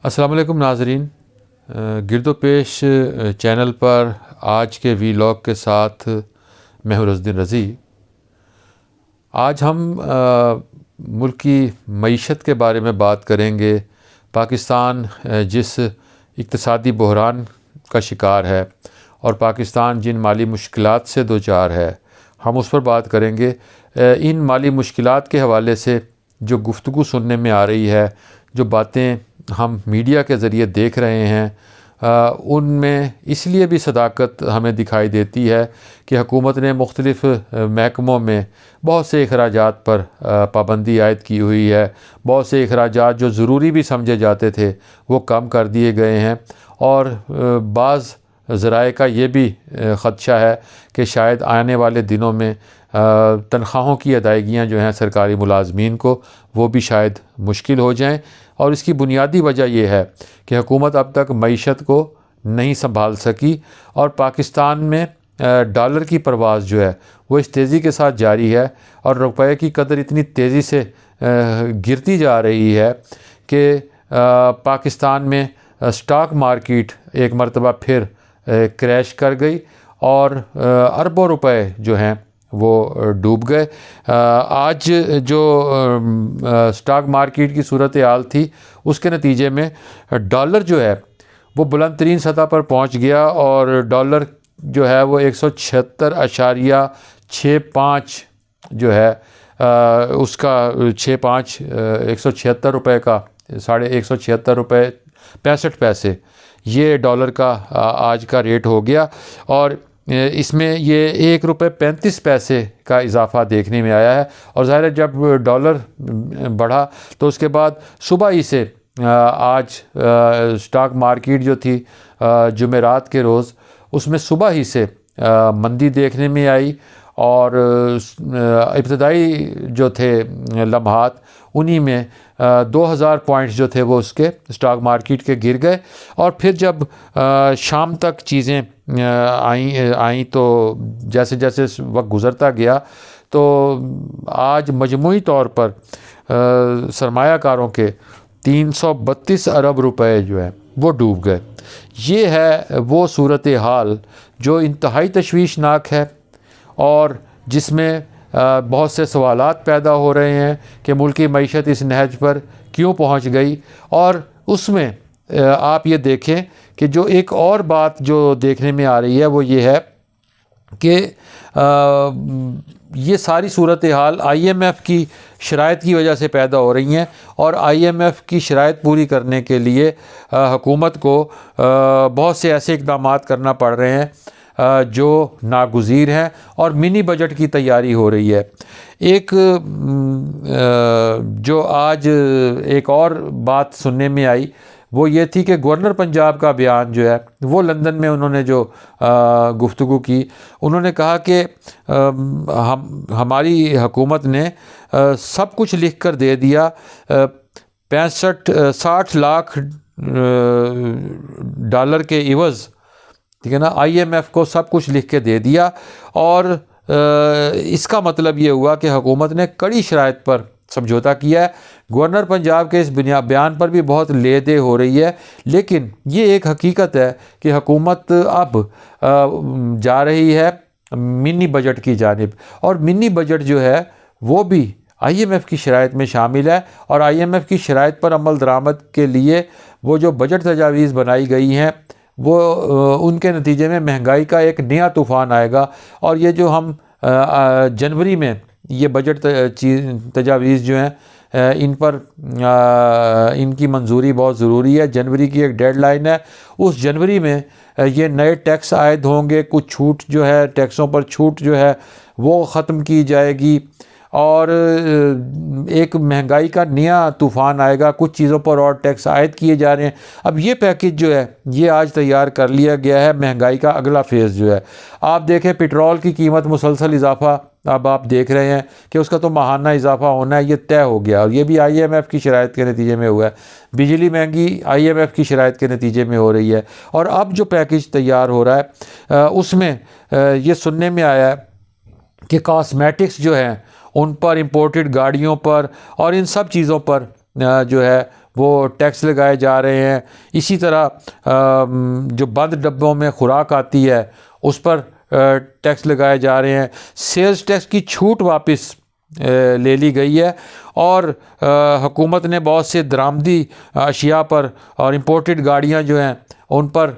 السلام علیکم ناظرین، گرد و پیش چینل پر آج کے ویلاگ کے ساتھ میں ہوں رزدین رضی۔ آج ہم ملک کی معیشت کے بارے میں بات کریں گے۔ پاکستان جس اقتصادی بحران کا شکار ہے اور پاکستان جن مالی مشکلات سے دوچار ہے، ہم اس پر بات کریں گے۔ ان مالی مشکلات کے حوالے سے جو گفتگو سننے میں آ رہی ہے، جو باتیں ہم میڈیا کے ذریعے دیکھ رہے ہیں، ان میں اس لیے بھی صداقت ہمیں دکھائی دیتی ہے کہ حکومت نے مختلف محکموں میں بہت سے اخراجات پر پابندی عائد کی ہوئی ہے۔ بہت سے اخراجات جو ضروری بھی سمجھے جاتے تھے وہ کم کر دیے گئے ہیں، اور بعض ذرائع کا یہ بھی خدشہ ہے کہ شاید آنے والے دنوں میں تنخواہوں کی ادائیگیاں جو ہیں سرکاری ملازمین کو، وہ بھی شاید مشکل ہو جائیں۔ اور اس کی بنیادی وجہ یہ ہے کہ حکومت اب تک معیشت کو نہیں سنبھال سکی، اور پاکستان میں ڈالر کی پرواز جو ہے وہ اس تیزی کے ساتھ جاری ہے، اور روپے کی قدر اتنی تیزی سے گرتی جا رہی ہے کہ پاکستان میں سٹاک مارکیٹ ایک مرتبہ پھر کریش کر گئی، اور اربوں روپے جو ہیں وہ ڈوب گئے۔ آج جو سٹاک مارکیٹ کی صورتحال تھی، اس کے نتیجے میں ڈالر جو ہے وہ بلند ترین سطح پر پہنچ گیا، اور ڈالر جو ہے وہ 176.65 جو ہے اس کا 176 روپے کا 176 روپے 65 پیسے یہ ڈالر کا آج کا ریٹ ہو گیا، اور اس میں یہ 1 روپے 35 پیسے کا اضافہ دیکھنے میں آیا ہے۔ اور ظاہر ہے جب ڈالر بڑھا تو اس کے بعد صبح ہی سے آج سٹاک مارکیٹ جو تھی جمعرات کے روز، اس میں صبح ہی سے مندی دیکھنے میں آئی، اور ابتدائی جو تھے لمحات انہی میں 2000 پوائنٹس جو تھے وہ اس کے سٹاک مارکیٹ کے گر گئے، اور پھر جب شام تک چیزیں آئیں تو جیسے جیسے وقت گزرتا گیا تو آج مجموعی طور پر سرمایہ کاروں کے 332 ارب روپے جو ہیں وہ ڈوب گئے۔ یہ ہے وہ صورتحال جو انتہائی تشویشناک ہے، اور جس میں بہت سے سوالات پیدا ہو رہے ہیں کہ ملکی معیشت اس نہج پر کیوں پہنچ گئی۔ اور اس میں آپ یہ دیکھیں کہ جو ایک اور بات جو دیکھنے میں آ رہی ہے وہ یہ ہے کہ یہ ساری صورتحال آئی ایم ایف کی شرائط کی وجہ سے پیدا ہو رہی ہیں، اور آئی ایم ایف کی شرائط پوری کرنے کے لیے حکومت کو بہت سے ایسے اقدامات کرنا پڑ رہے ہیں جو ناگزیر ہیں، اور منی بجٹ کی تیاری ہو رہی ہے۔ ایک جو آج ایک اور بات سننے میں آئی وہ یہ تھی کہ گورنر پنجاب کا بیان جو ہے وہ لندن میں انہوں نے جو گفتگو کی، انہوں نے کہا کہ ہماری حکومت نے سب کچھ لکھ کر دے دیا، 60 لاکھ ڈالر کے عوض، ٹھیک ہے نا، آئی ایم ایف کو سب کچھ لکھ کے دے دیا، اور اس کا مطلب یہ ہوا کہ حکومت نے کڑی شرائط پر سمجھوتا کیا ہے۔ گورنر پنجاب کے اس بیان پر بھی بہت لے دے ہو رہی ہے، لیکن یہ ایک حقیقت ہے کہ حکومت اب جا رہی ہے منی بجٹ کی جانب، اور منی بجٹ جو ہے وہ بھی آئی ایم ایف کی شرائط میں شامل ہے، اور آئی ایم ایف کی شرائط پر عمل درآمد کے لیے وہ جو بجٹ تجاویز بنائی گئی ہیں وہ ان کے نتیجے میں مہنگائی کا ایک نیا طوفان آئے گا۔ اور یہ جو ہم جنوری میں یہ بجٹ تجاویز جو ہیں ان پر ان کی منظوری بہت ضروری ہے۔ جنوری کی ایک ڈیڈ لائن ہے، اس جنوری میں یہ نئے ٹیکس عائد ہوں گے، کچھ چھوٹ جو ہے ٹیکسوں پر چھوٹ جو ہے وہ ختم کی جائے گی، اور ایک مہنگائی کا نیا طوفان آئے گا، کچھ چیزوں پر اور ٹیکس عائد کیے جا رہے ہیں۔ اب یہ پیکج جو ہے یہ آج تیار کر لیا گیا ہے، مہنگائی کا اگلا فیز جو ہے۔ آپ دیکھیں پٹرول کی قیمت مسلسل اضافہ اب آپ دیکھ رہے ہیں کہ اس کا تو ماہانہ اضافہ ہونا ہے، یہ طے ہو گیا، اور یہ بھی آئی ایم ایف کی شرائط کے نتیجے میں ہوا ہے۔ بجلی مہنگی آئی ایم ایف کی شرائط کے نتیجے میں ہو رہی ہے، اور اب جو پیکج تیار ہو رہا ہے اس میں یہ سننے میں آیا ہے کہ کاسمیٹکس جو ہیں ان پر، امپورٹڈ گاڑیوں پر اور ان سب چیزوں پر جو ہے وہ ٹیکس لگائے جا رہے ہیں. اسی طرح جو بند ڈبوں میں خوراک آتی ہے اس پر ٹیکس لگائے جا رہے ہیں. سیلز ٹیکس کی چھوٹ واپس لے لی گئی ہے اور حکومت نے بہت سے درآمدی اشیاء پر اور امپورٹڈ گاڑیاں جو ہیں ان پر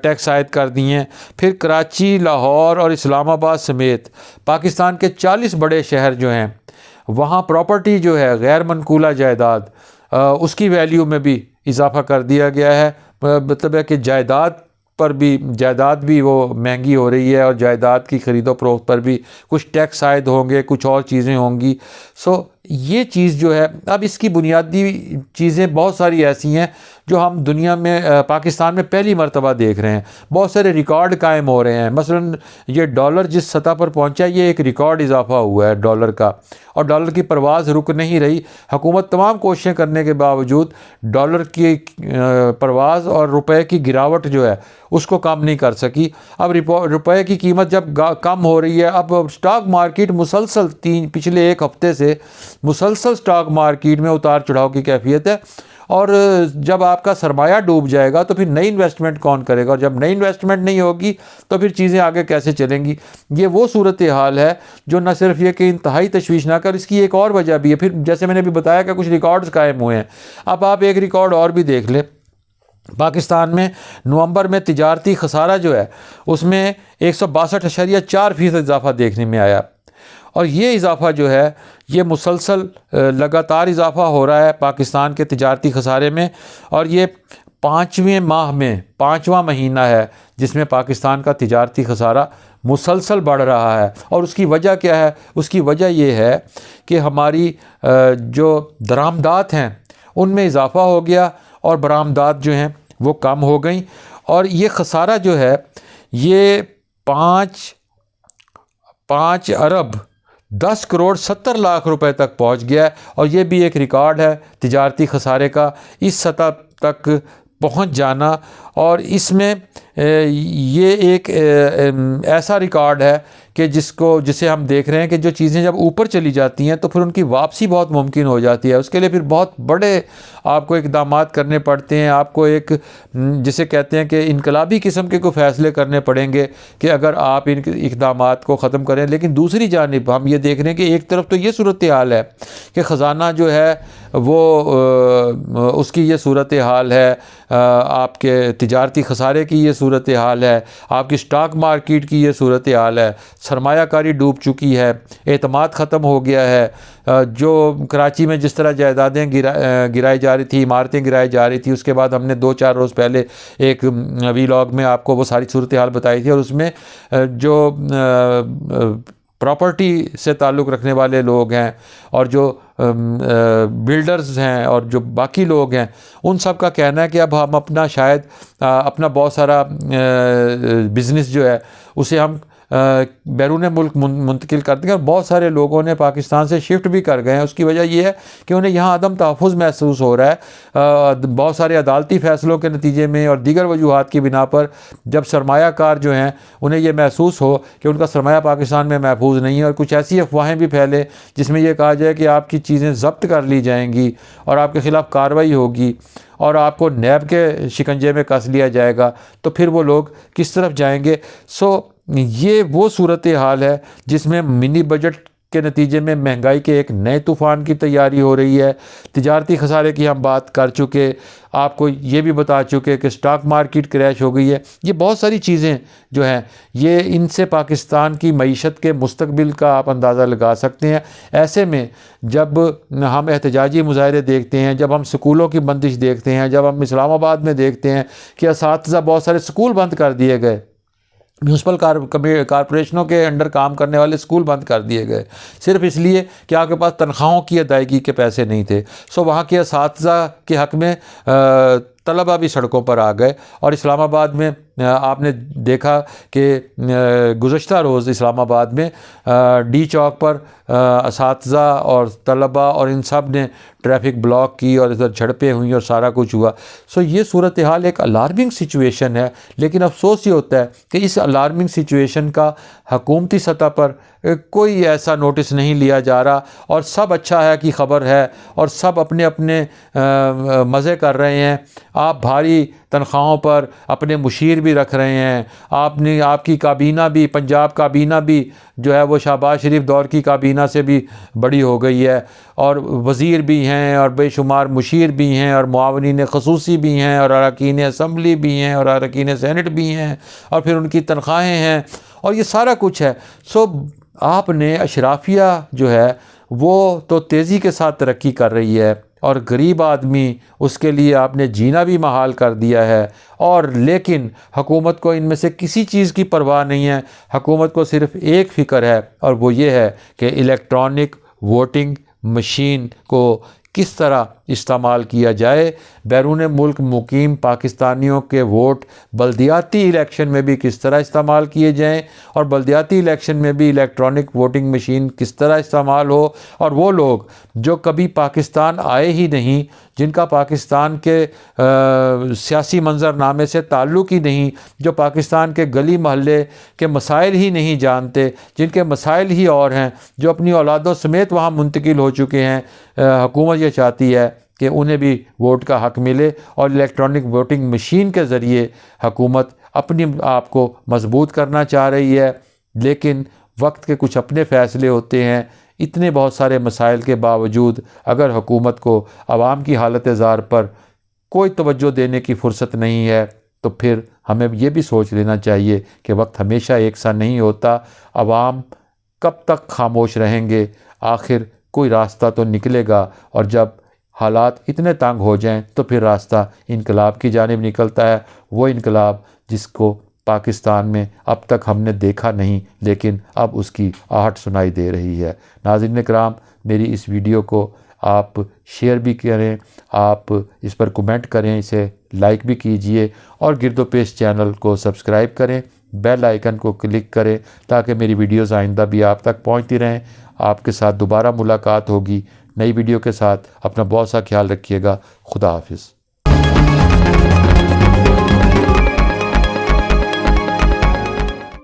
ٹیکس عائد کر دی ہیں. پھر کراچی، لاہور اور اسلام آباد سمیت پاکستان کے 40 بڑے شہر جو ہیں وہاں پراپرٹی جو ہے غیر منقولہ جائیداد اس کی ویلیو میں بھی اضافہ کر دیا گیا ہے. مطلب ہے کہ جائیداد بھی وہ مہنگی ہو رہی ہے اور جائیداد کی خرید و فروخت پر بھی کچھ ٹیکس عائد ہوں گے، کچھ اور چیزیں ہوں گی. یہ چیز جو ہے اب اس کی بنیادی چیزیں بہت ساری ایسی ہیں جو ہم دنیا میں پاکستان میں پہلی مرتبہ دیکھ رہے ہیں. بہت سارے ریکارڈ قائم ہو رہے ہیں. مثلا یہ ڈالر جس سطح پر پہنچا یہ ایک ریکارڈ اضافہ ہوا ہے ڈالر کا، اور ڈالر کی پرواز رک نہیں رہی. حکومت تمام کوششیں کرنے کے باوجود ڈالر کی پرواز اور روپے کی گراوٹ جو ہے اس کو کم نہیں کر سکی. اب روپے کی قیمت جب کم ہو رہی ہے، اب سٹاک مارکیٹ مسلسل پچھلے ایک ہفتے سے مسلسل سٹاک مارکیٹ میں اتار چڑھاؤ کی کیفیت ہے. اور جب آپ کا سرمایہ ڈوب جائے گا تو پھر نئی انویسٹمنٹ کون کرے گا، اور جب نئی انویسٹمنٹ نہیں ہوگی تو پھر چیزیں آگے کیسے چلیں گی. یہ وہ صورتحال ہے جو نہ صرف یہ کہ انتہائی تشویشناک ہے، اس کی ایک اور وجہ بھی ہے. پھر جیسے میں نے بھی بتایا کہ کچھ ریکارڈز قائم ہوئے ہیں. اب آپ ایک ریکارڈ اور بھی دیکھ لیں. پاکستان میں نومبر میں تجارتی خسارہ جو ہے اس میں 162.4% اضافہ دیکھنے میں آیا، اور یہ اضافہ جو ہے یہ مسلسل لگاتار اضافہ ہو رہا ہے پاکستان کے تجارتی خسارے میں. اور یہ 5واں مہینہ ہے جس میں پاکستان کا تجارتی خسارہ مسلسل بڑھ رہا ہے. اور اس کی وجہ کیا ہے؟ اس کی وجہ یہ ہے کہ ہماری جو درآمدات ہیں ان میں اضافہ ہو گیا اور برآمدات جو ہیں وہ کم ہو گئیں. اور یہ خسارہ جو ہے یہ 5 ارب 10 کروڑ 70 لاکھ روپے تک پہنچ گیا ہے. اور یہ بھی ایک ریکارڈ ہے تجارتی خسارے کا، اس سطح تک پہنچ جانا. اور اس میں یہ ایک ایسا ریکارڈ ہے کہ جسے ہم دیکھ رہے ہیں کہ جو چیزیں جب اوپر چلی جاتی ہیں تو پھر ان کی واپسی بہت ممکن ہو جاتی ہے. اس کے لیے پھر بہت بڑے آپ کو اقدامات کرنے پڑتے ہیں. آپ کو ایک جسے کہتے ہیں کہ انقلابی قسم کے کوئی فیصلے کرنے پڑیں گے کہ اگر آپ ان اقدامات کو ختم کریں. لیکن دوسری جانب ہم یہ دیکھ رہے ہیں کہ ایک طرف تو یہ صورتحال ہے کہ خزانہ جو ہے وہ اس کی یہ صورتحال ہے، آپ کے تجارتی خسارے کی یہ صورتحال ہے، آپ کی سٹاک مارکیٹ کی یہ صورتحال ہے، سرمایہ کاری ڈوب چکی ہے، اعتماد ختم ہو گیا ہے. جو کراچی میں جس طرح جائیدادیں گرائی جا رہی تھی، عمارتیں گرائی جا رہی تھی، اس کے بعد ہم نے 2-4 روز پہلے ایک ویلاگ میں آپ کو وہ ساری صورتحال بتائی تھی. اور اس میں جو پراپرٹی سے تعلق رکھنے والے لوگ ہیں اور جو بلڈرز ہیں اور جو باقی لوگ ہیں ان سب کا کہنا ہے کہ اب ہم اپنا بہت سارا بزنس جو ہے اسے ہم بیرون ملک منتقل کر دیں گے. اور بہت سارے لوگوں نے پاکستان سے شفٹ بھی کر گئے ہیں. اس کی وجہ یہ ہے کہ انہیں یہاں عدم تحفظ محسوس ہو رہا ہے. بہت سارے عدالتی فیصلوں کے نتیجے میں اور دیگر وجوہات کی بنا پر جب سرمایہ کار جو ہیں انہیں یہ محسوس ہو کہ ان کا سرمایہ پاکستان میں محفوظ نہیں ہے، اور کچھ ایسی افواہیں بھی پھیلے جس میں یہ کہا جائے کہ آپ کی چیزیں ضبط کر لی جائیں گی اور آپ کے خلاف کارروائی ہوگی اور آپ کو نیب کے شکنجے میں کس لیا جائے گا، تو پھر وہ لوگ کس طرف جائیں گے؟ یہ وہ صورتحال ہے جس میں منی بجٹ کے نتیجے میں مہنگائی کے ایک نئے طوفان کی تیاری ہو رہی ہے. تجارتی خسارے کی ہم بات کر چکے، آپ کو یہ بھی بتا چکے کہ سٹاک مارکیٹ کریش ہو گئی ہے. یہ بہت ساری چیزیں جو ہیں یہ ان سے پاکستان کی معیشت کے مستقبل کا آپ اندازہ لگا سکتے ہیں. ایسے میں جب ہم احتجاجی مظاہرے دیکھتے ہیں، جب ہم سکولوں کی بندش دیکھتے ہیں، جب ہم اسلام آباد میں دیکھتے ہیں کہ اساتذہ بہت سارے سکول بند کر دیے گئے، میونسپل کارپوریشنوں کے انڈر کام کرنے والے سکول بند کر دیے گئے صرف اس لیے کہ آپ کے پاس تنخواہوں کی ادائیگی کے پیسے نہیں تھے. وہاں کے اساتذہ کے حق میں طلبہ بھی سڑکوں پر آ گئے، اور اسلام آباد میں آپ نے دیکھا کہ گزشتہ روز اسلام آباد میں ڈی چوک پر اساتذہ اور طلبہ اور ان سب نے ٹریفک بلاک کی اور ادھر جھڑپیں ہوئیں اور سارا کچھ ہوا. سو یہ صورتحال ایک الارمنگ سچویشن ہے، لیکن افسوس یہ ہوتا ہے کہ اس الارمنگ سچویشن کا حکومتی سطح پر کوئی ایسا نوٹس نہیں لیا جا رہا، اور سب اچھا ہے کی خبر ہے اور سب اپنے اپنے مزے کر رہے ہیں. آپ بھاری تنخواہوں پر اپنے مشیر بھی رکھ رہے ہیں، آپ کی کابینہ بھی، پنجاب کابینہ بھی جو ہے وہ شہباز شریف دور کی کابینہ سے بھی بڑی ہو گئی ہے، اور وزیر بھی ہیں اور بے شمار مشیر بھی ہیں اور معاونین خصوصی بھی ہیں اور اراکین اسمبلی بھی ہیں اور اراکین سینٹ بھی ہیں، اور پھر ان کی تنخواہیں ہیں اور یہ سارا کچھ ہے. سو آپ نے اشرافیہ جو ہے وہ تو تیزی کے ساتھ ترقی کر رہی ہے، اور غریب آدمی اس کے لیے آپ نے جینا بھی محال کر دیا ہے، اور لیکن حکومت کو ان میں سے کسی چیز کی پرواہ نہیں ہے. حکومت کو صرف ایک فکر ہے، اور وہ یہ ہے کہ الیکٹرانک ووٹنگ مشین کو کس طرح استعمال کیا جائے، بیرون ملک مقیم پاکستانیوں کے ووٹ بلدیاتی الیکشن میں بھی کس طرح استعمال کیے جائیں، اور بلدیاتی الیکشن میں بھی الیکٹرانک ووٹنگ مشین کس طرح استعمال ہو. اور وہ لوگ جو کبھی پاکستان آئے ہی نہیں، جن کا پاکستان کے سیاسی منظرنامے سے تعلق ہی نہیں، جو پاکستان کے گلی محلے کے مسائل ہی نہیں جانتے، جن کے مسائل ہی اور ہیں، جو اپنی اولادوں سمیت وہاں منتقل ہو چکے ہیں، حکومت یہ چاہتی ہے کہ انہیں بھی ووٹ کا حق ملے، اور الیکٹرانک ووٹنگ مشین کے ذریعے حکومت اپنی آپ کو مضبوط کرنا چاہ رہی ہے. لیکن وقت کے کچھ اپنے فیصلے ہوتے ہیں. اتنے بہت سارے مسائل کے باوجود اگر حکومت کو عوام کی حالت زار پر کوئی توجہ دینے کی فرصت نہیں ہے، تو پھر ہمیں یہ بھی سوچ لینا چاہیے کہ وقت ہمیشہ ایک سا نہیں ہوتا. عوام کب تک خاموش رہیں گے؟ آخر کوئی راستہ تو نکلے گا، اور جب حالات اتنے تنگ ہو جائیں تو پھر راستہ انقلاب کی جانب نکلتا ہے. وہ انقلاب جس کو پاکستان میں اب تک ہم نے دیکھا نہیں، لیکن اب اس کی آہٹ سنائی دے رہی ہے. ناظرین کرام، میری اس ویڈیو کو آپ شیئر بھی کریں، آپ اس پر کومنٹ کریں، اسے لائک بھی کیجئے، اور گرد و پیش چینل کو سبسکرائب کریں، بیل آئیکن کو کلک کریں تاکہ میری ویڈیوز آئندہ بھی آپ تک پہنچتی رہیں. آپ کے ساتھ دوبارہ ملاقات ہوگی نئی ویڈیو کے ساتھ. اپنا بہت سا خیال رکھیے گا. خدا حافظ.